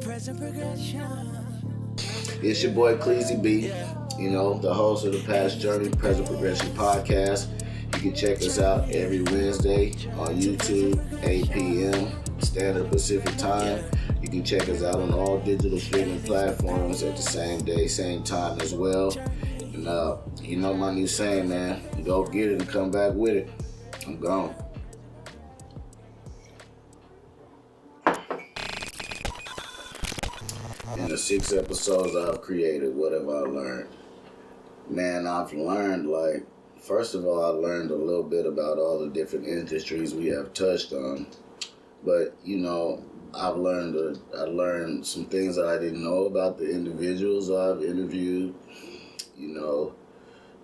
It's your boy Cleasy B, the host of the Past Journey, Present Progression podcast. You can check us out every Wednesday on YouTube, 8 p.m. Standard Pacific Time. You can check us out on all digital streaming platforms at the same day, same time as well. And you know my new saying, man, go get it and come back with it. I'm gone. In the 6 episodes I've created, what have I learned? Man, I've learned, first of all, I learned a little bit about all the different industries we have touched on. But, I learned some things that I didn't know about the individuals I've interviewed.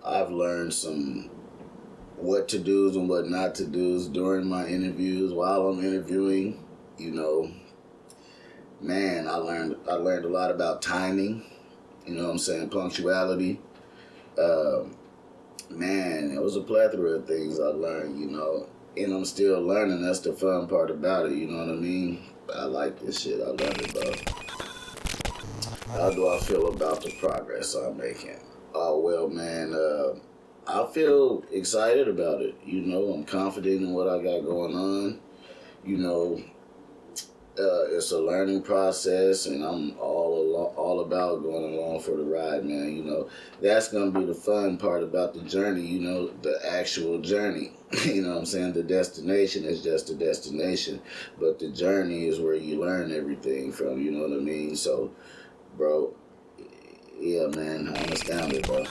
I've learned some what to do's and what not to do's during my interviews while I'm interviewing. Man, I learned a lot about timing, punctuality. Man, it was a plethora of things I learned, and I'm still learning. That's the fun part about it, you know what I mean? I like this shit. I love it, bro. How do I feel about the progress I'm making? Oh, well, man, I feel excited about it. I'm confident in what I got going on. It's a learning process, and I'm all about going along for the ride, man. That's going to be the fun part about the journey, the actual journey. The destination is just a destination, but the journey is where you learn everything from, you know what I mean? So, bro, yeah, man, I'm astounded, bro.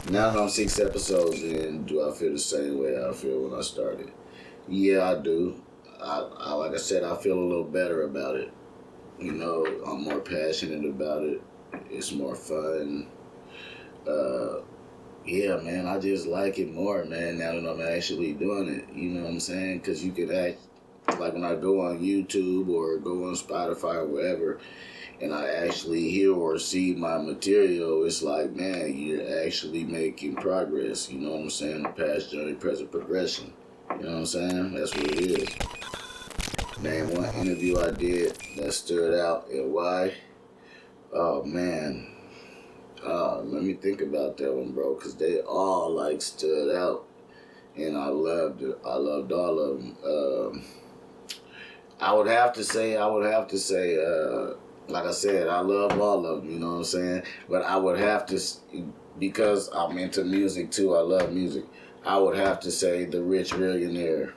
Now that I'm 6 episodes in, do I feel the same way I feel when I started? Yeah, I do. I like I said, I feel a little better about it. I'm more passionate about it. It's more fun. Yeah, man, I just like it more, man, now that I'm actually doing it. You know what I'm saying? Because you can act, like when I go on YouTube or go on Spotify or wherever, and I actually hear or see my material, it's like, man, you're actually making progress. You know what I'm saying? The past journey, present progression. You know what I'm saying? That's what it is. Name one interview I did that stood out and why. Oh, man. Let me think about that one, bro, because they all, stood out. And I loved it. I loved all of them. I would have to say, like I said, I love all of them, you know what I'm saying? But I would have to, because I'm into music too, I love music, I would have to say The Rich Millionaire.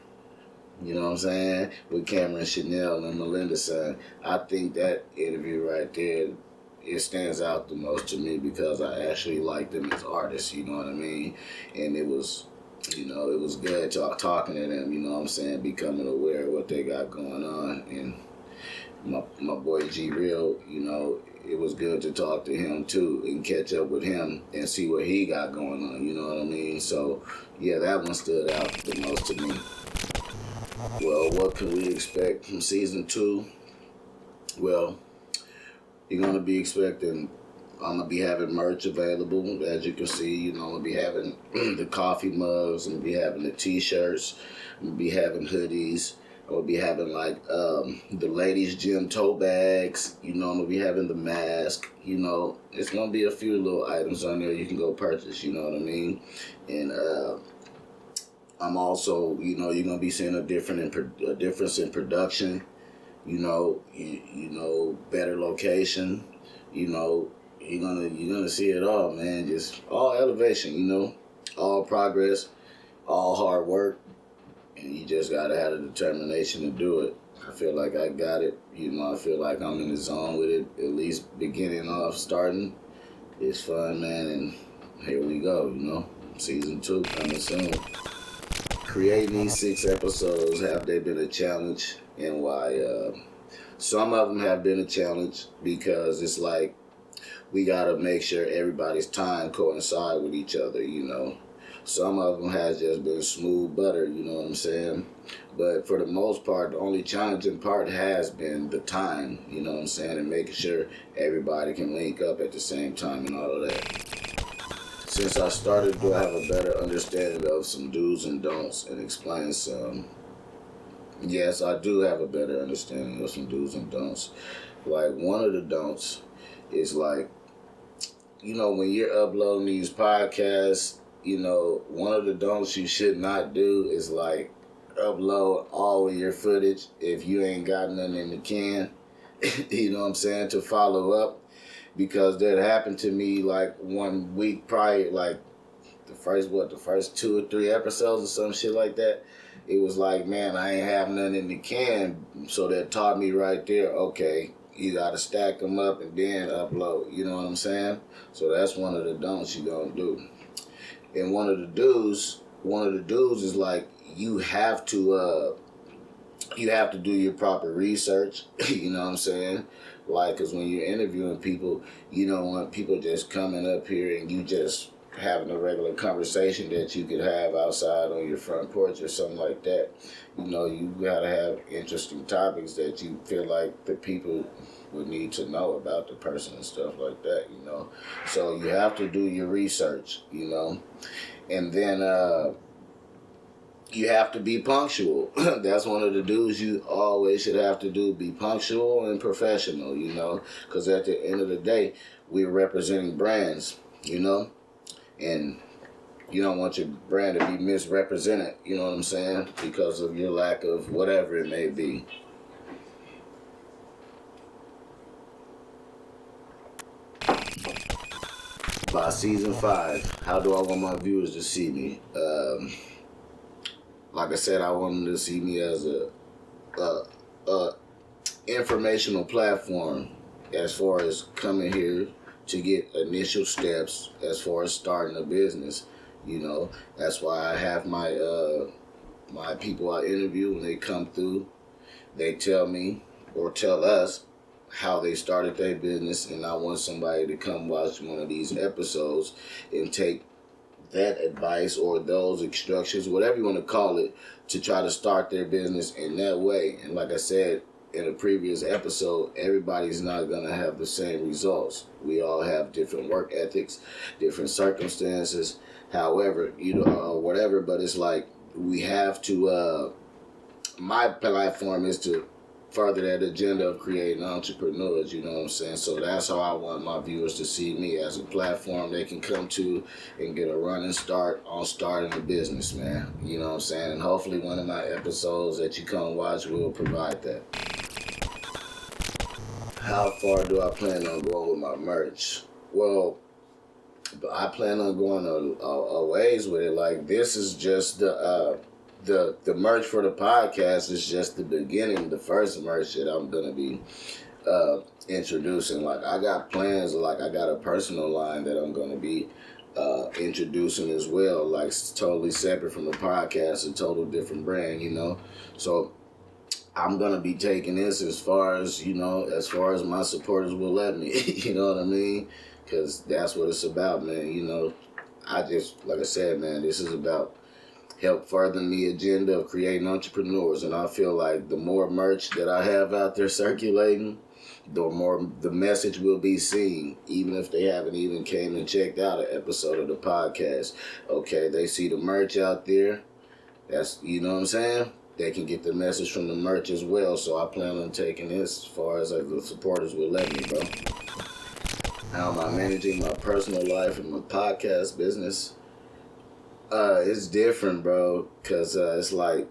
You know what I'm saying? With Cameron Chanel and Melinda son. I think that interview right there, it stands out the most to me because I actually like them as artists, you know what I mean? And it was, it was good talking to them, you know what I'm saying? Becoming aware of what they got going on. And my boy G Real, it was good to talk to him too and catch up with him and see what he got going on, you know what I mean? So, yeah, that one stood out the most to me. Well, what can we expect from season 2? Well, you're going to be expecting, I'm going to be having merch available, as you can see. I'm going to be having the coffee mugs, I'm going to be having the t-shirts, I'm going to be having hoodies, I'm going to be having the ladies' gym tote bags, I'm going to be having the mask, it's going to be a few little items on there you can go purchase, you know what I mean? And, I'm also, you're gonna be seeing a difference in production, better location, you're gonna see it all, man. Just all elevation, all progress, all hard work, and you just gotta have the determination to do it. I feel like I got it, I feel like I'm in the zone with it, at least starting. It's fun, man, and here we go, season 2 coming soon. Creating these 6 episodes, have they been a challenge, and why? Some of them have been a challenge because it's like we gotta make sure everybody's time coincide with each other, Some of them has just been smooth butter, you know what I'm saying? But for the most part, the only challenging part has been the time, you know what I'm saying, and making sure everybody can link up at the same time and all of that. Since I started to have a better understanding of some do's and don'ts and explain some, Yes, I do have a better understanding of some do's and don'ts. Like, one of the don'ts is like, when you're uploading these podcasts, one of the don'ts you should not do is like upload all of your footage if you ain't got nothing in the can. You know what I'm saying? To follow up. Because that happened to me like 1 week prior, like the first 2 or 3 episodes or some shit like that. It was like, man, I ain't have nothing in the can. So that taught me right there, okay, you gotta stack them up and then upload. You know what I'm saying? So that's one of the don'ts you don't do. And one of the do's is like, you have to do your proper research. You know what I'm saying? Like, because when you're interviewing people, you don't want people just coming up here and you just having a regular conversation that you could have outside on your front porch or something like that. You gotta have interesting topics that you feel like the people would need to know about the person and stuff like that, So you have to do your research, and then you have to be punctual. That's one of the do's you always should have to do. Be punctual and professional, because at the end of the day, we're representing brands, and you don't want your brand to be misrepresented, you know what I'm saying, because of your lack of whatever it may be. By season 5, how do I want my viewers to see me? Like I said, I want them to see me as a informational platform as far as coming here to get initial steps as far as starting a business. That's why I have my people I interview. When they come through, they tell me or tell us how they started their business, and I want somebody to come watch one of these episodes and take that advice or those instructions, whatever you want to call it, to try to start their business in that way. And like I said in a previous episode, everybody's not going to have the same results. We all have different work ethics, different circumstances, however, whatever, but it's like we have to, my platform is to further that agenda of creating entrepreneurs, you know what I'm saying? So that's how I want my viewers to see me, as a platform they can come to and get a running start on starting a business, man. You know what I'm saying? And hopefully one of my episodes that you come watch will provide that. How far do I plan on going with my merch? Well, I plan on going a ways with it. Like, this is just the merch for the podcast is just the beginning, the first merch that I'm gonna be introducing. Like, I got plans, like I got a personal line that I'm gonna be introducing as well, like totally separate from the podcast, a total different brand, So I'm gonna be taking this as far as my supporters will let me. You know what I mean? Because that's what it's about, man. I just, like I said, man, this is about help furthering the agenda of creating entrepreneurs. And I feel like the more merch that I have out there circulating, the more the message will be seen, even if they haven't even came and checked out an episode of the podcast. Okay, they see the merch out there. That's, you know what I'm saying? They can get the message from the merch as well. So I plan on taking this as far as the supporters will let me, bro. How am I managing my personal life and my podcast business? It's different, bro, because it's like,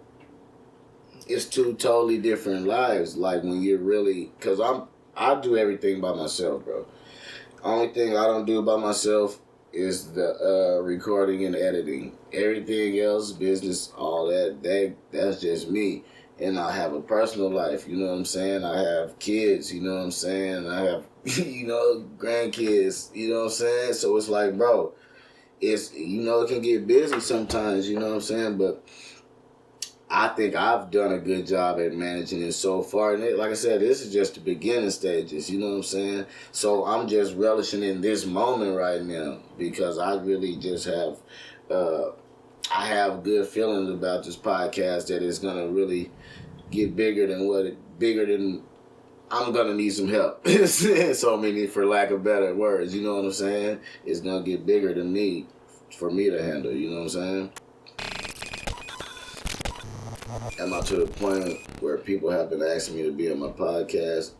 it's two totally different lives. Like, when you're really, because I do everything by myself, bro. Only thing I don't do by myself is the recording and editing. Everything else, business, all that's just me. And I have a personal life, you know what I'm saying? I have kids, you know what I'm saying? I have, grandkids, you know what I'm saying? So it's like, bro, it's, it can get busy sometimes, you know what I'm saying? But I think I've done a good job at managing it so far. And like I said, this is just the beginning stages, you know what I'm saying? So I'm just relishing in this moment right now, because I really just have, I have good feelings about this podcast that it's going to really get bigger than I'm going to need some help. So many, for lack of better words, you know what I'm saying? It's going to get bigger than me, for me to handle, you know what I'm saying? Am I to the point where people have been asking me to be on my podcast?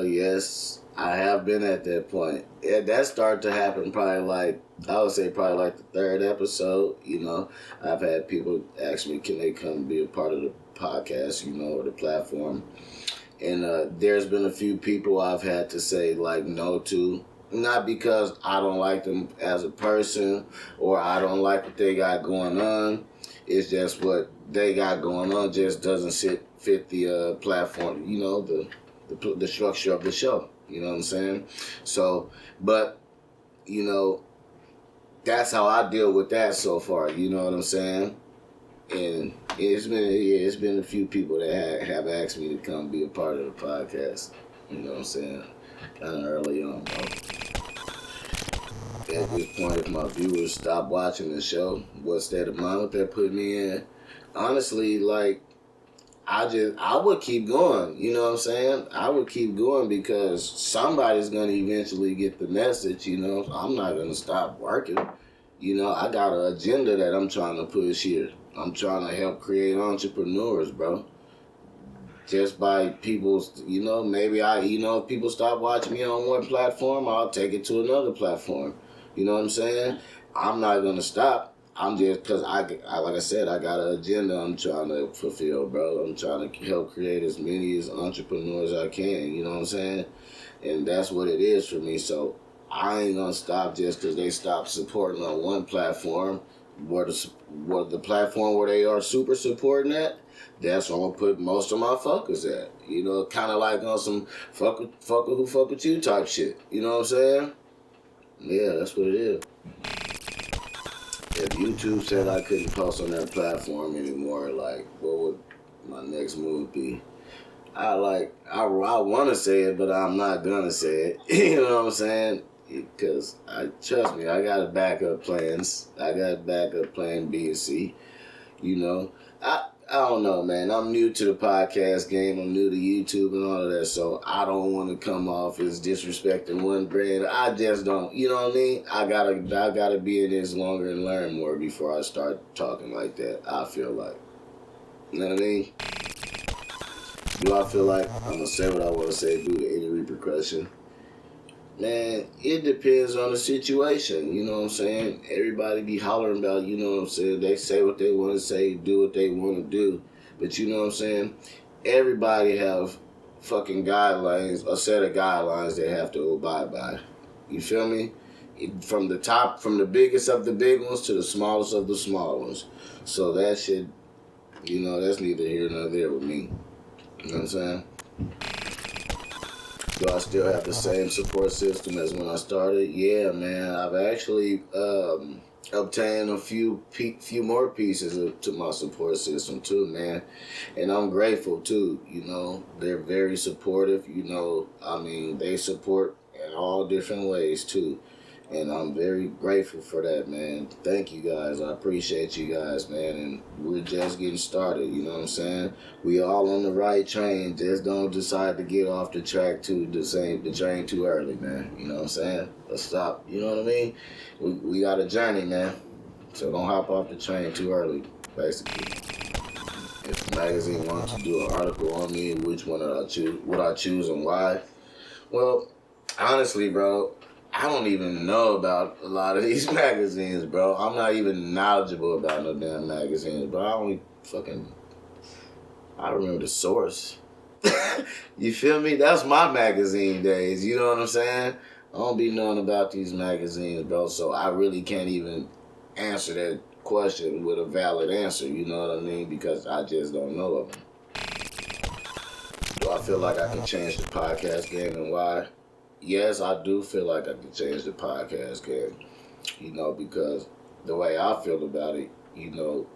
Yes, I have been at that point. Yeah, that started to happen probably like, I would say probably like the third episode. You know, I've had people ask me, can they come be a part of the podcast, you know, or the platform. And there's been a few people I've had to say like no to. Not because I don't like them as a person or I don't like what they got going on. It's just what they got going on just doesn't fit the platform, you know, the structure of the show. You know what I'm saying? So, but, you know, that's how I deal with that so far. You know what I'm saying? And it's been a few people that have asked me to come be a part of the podcast. You know what I'm saying? Kind of early on, bro. At this point, if my viewers stop watching the show, what state of mind would that put me in? Honestly, like, I would keep going. You know what I'm saying? I would keep going because somebody's going to eventually get the message, you know. I'm not going to stop working. You know, I got an agenda that I'm trying to push here. I'm trying to help create entrepreneurs, bro. Just by people's, you know, maybe if people stop watching me on one platform, I'll take it to another platform. You know what I'm saying? I'm not going to stop. I'm just, because like I said, I got an agenda I'm trying to fulfill, bro. I'm trying to help create as many as entrepreneurs as I can, you know what I'm saying? And that's what it is for me. So I ain't going to stop just because they stop supporting on one platform. Where the platform where they are super supporting at, that's where I'm going to put most of my focus at. You know, kind of like on some fuck who fuck with you type shit. You know what I'm saying? Yeah, that's what it is. If YouTube said I couldn't post on that platform anymore, like, what would my next move be? I want to say it, but I'm not going to say it. You know what I'm saying? Because, trust me, I got backup plans. I got backup plan B and C. You know, I don't know, man. I'm new to the podcast game. I'm new to YouTube and all of that, so I don't want to come off as disrespecting one brand. I just don't. You know what I mean? I gotta be in this longer and learn more before I start talking like that. I feel like. You know what I mean? Do I feel like I'm gonna say what I want to say due to any repercussion? Man, it depends on the situation, you know what I'm saying? Everybody be hollering about, you know what I'm saying? They say what they want to say, do what they want to do. But you know what I'm saying? Everybody have fucking guidelines, a set of guidelines they have to abide by. You feel me? From the biggest of the big ones to the smallest of the small ones. So that shit, you know, that's neither here nor there with me. You know what I'm saying? Do I still have the same support system as when I started? Yeah, man. I've actually obtained a few more pieces to my support system too, man. And I'm grateful too. You know, they're very supportive. You know, I mean, they support in all different ways too. And I'm very grateful for that, man. Thank you guys. I appreciate you guys, man. And we're just getting started, you know what I'm saying? We all on the right train. Just don't decide to get off the track the train too early, man. You know what I'm saying? Let's stop. You know what I mean? We got a journey, man. So don't hop off the train too early, basically. If the magazine wants to do an article on me, which one would I choose and why? Well, honestly, bro, I don't even know about a lot of these magazines, bro. I'm not even knowledgeable about no damn magazines, bro. I remember the source. You feel me? That's my magazine days. You know what I'm saying? I don't be knowing about these magazines, bro. So I really can't even answer that question with a valid answer. You know what I mean? Because I just don't know of them. Do I feel like I can change the podcast game and why? Yes, I do feel like I can change the podcast game, you know, because the way I feel about it, you know,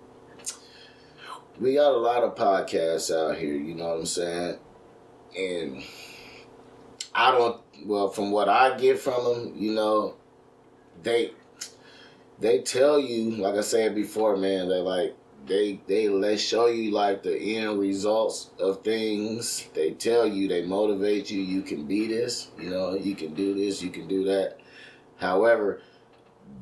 we got a lot of podcasts out here, you know what I'm saying? And from what I get from them, you know, they tell you, like I said before, man, they show you like the end results of things. They tell you, they motivate you, you can be this, you know, you can do this, you can do that. However,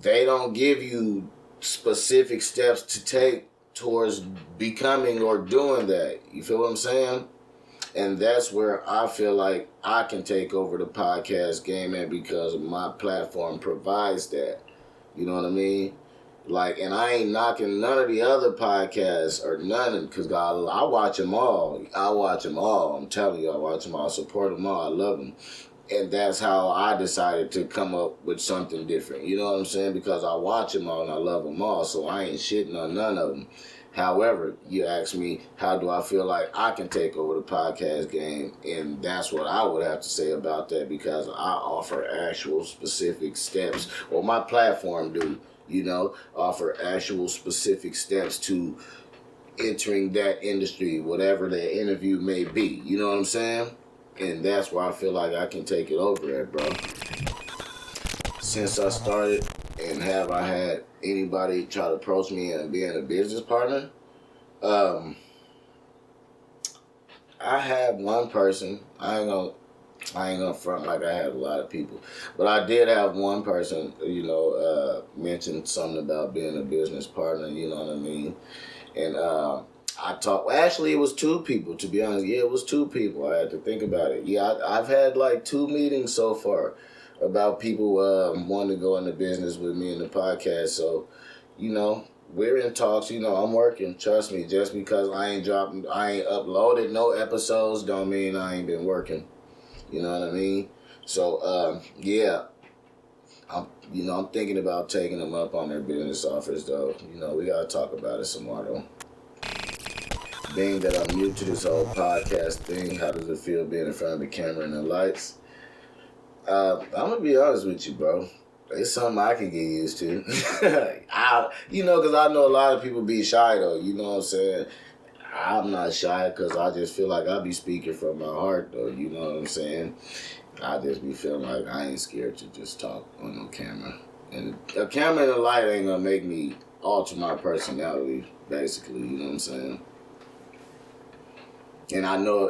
they don't give you specific steps to take towards becoming or doing that. You feel what I'm saying? And that's where I feel like I can take over the podcast game, and because my platform provides that. You know what I mean? Like, and I ain't knocking none of the other podcasts or none, because I watch them all. I watch them all. I'm telling you, I watch them all. I support them all. I love them. And that's how I decided to come up with something different. You know what I'm saying? Because I watch them all and I love them all. So I ain't shitting on none of them. However, you ask me, how do I feel like I can take over the podcast game? And that's what I would have to say about that, because I offer actual specific steps, or my platform do, you know, offer actual specific steps to entering that industry, whatever the interview may be. You know what I'm saying? And that's where I feel like I can take it over at, bro. Since I started, and have I had anybody try to approach me and being a business partner? I had one person. I ain't gonna front like I had a lot of people, but I did have one person, you know, mention something about being a business partner. You know what I mean? And I talked. Well, actually, it was two people. To be honest, yeah, it was two people. I had to think about it. Yeah, I've had like 2 meetings so far about people wanting to go into business with me in the podcast. So, you know, we're in talks. You know, I'm working. Trust me. Just because I ain't uploaded no episodes, don't mean I ain't been working. You know what I mean? So, yeah. I'm thinking about taking them up on their business offers, though. You know, we gotta talk about it some more, though. Being that I'm new to this whole podcast thing, how does it feel being in front of the camera and the lights? I'm gonna be honest with you, bro. It's something I can get used to. Because I know a lot of people be shy, though. You know what I'm saying? I'm not shy because I just feel like I be speaking from my heart, though. You know what I'm saying? I just be feeling like I ain't scared to just talk on no camera. And a camera and a light ain't gonna make me alter my personality, basically. You know what I'm saying? And I know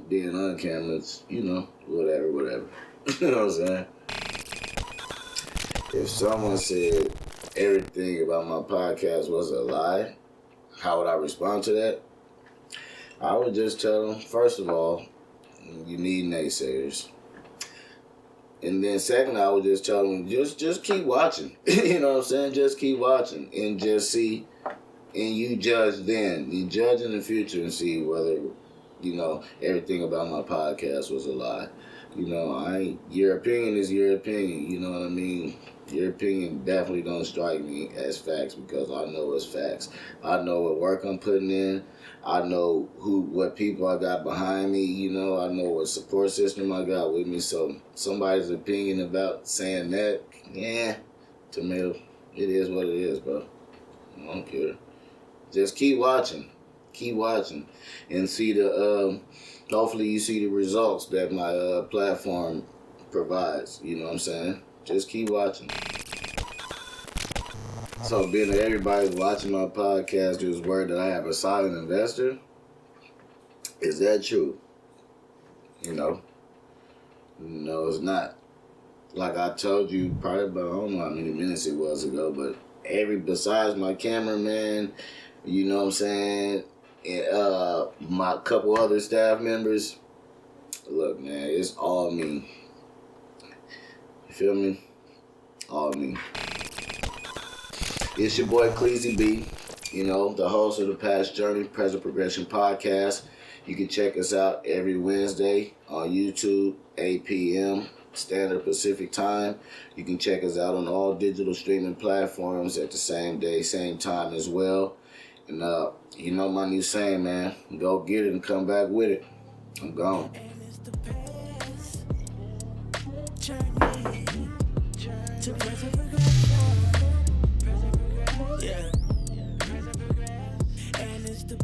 being on camera, it's, you know, whatever. You know what I'm saying? If someone said everything about my podcast was a lie, how would I respond to that? I would just tell them, first of all, you need naysayers. And then second, I would just tell them, just keep watching. You know what I'm saying? Just keep watching and just see. And you judge then. You judge in the future and see whether, you know, everything about my podcast was a lie. You know, your opinion is your opinion. You know what I mean? Your opinion definitely don't strike me as facts, because I know it's facts. I know what work I'm putting in. I know what people I got behind me. You know, I know what support system I got with me. So somebody's opinion about saying that, yeah, tomato, it is what it is, bro. I don't care. Just keep watching, and see hopefully you see the results that my platform provides. You know what I'm saying? Just keep watching. So being that everybody's watching my podcast, there's word that I have a silent investor. Is that true? You know? No, it's not. Like I told you probably about, I don't know how many minutes it was ago, but besides my cameraman, you know what I'm saying, and my couple other staff members, look, man, it's all me. You feel me? All me. It's your boy Cleezy B, you know, the host of the Past Journey, Present Progression podcast. You can check us out every Wednesday on YouTube, 8 p.m. Standard Pacific Time. You can check us out on all digital streaming platforms at the same day, same time as well. And you know my new saying, man, go get it and come back with it. I'm gone. Yeah. And it's the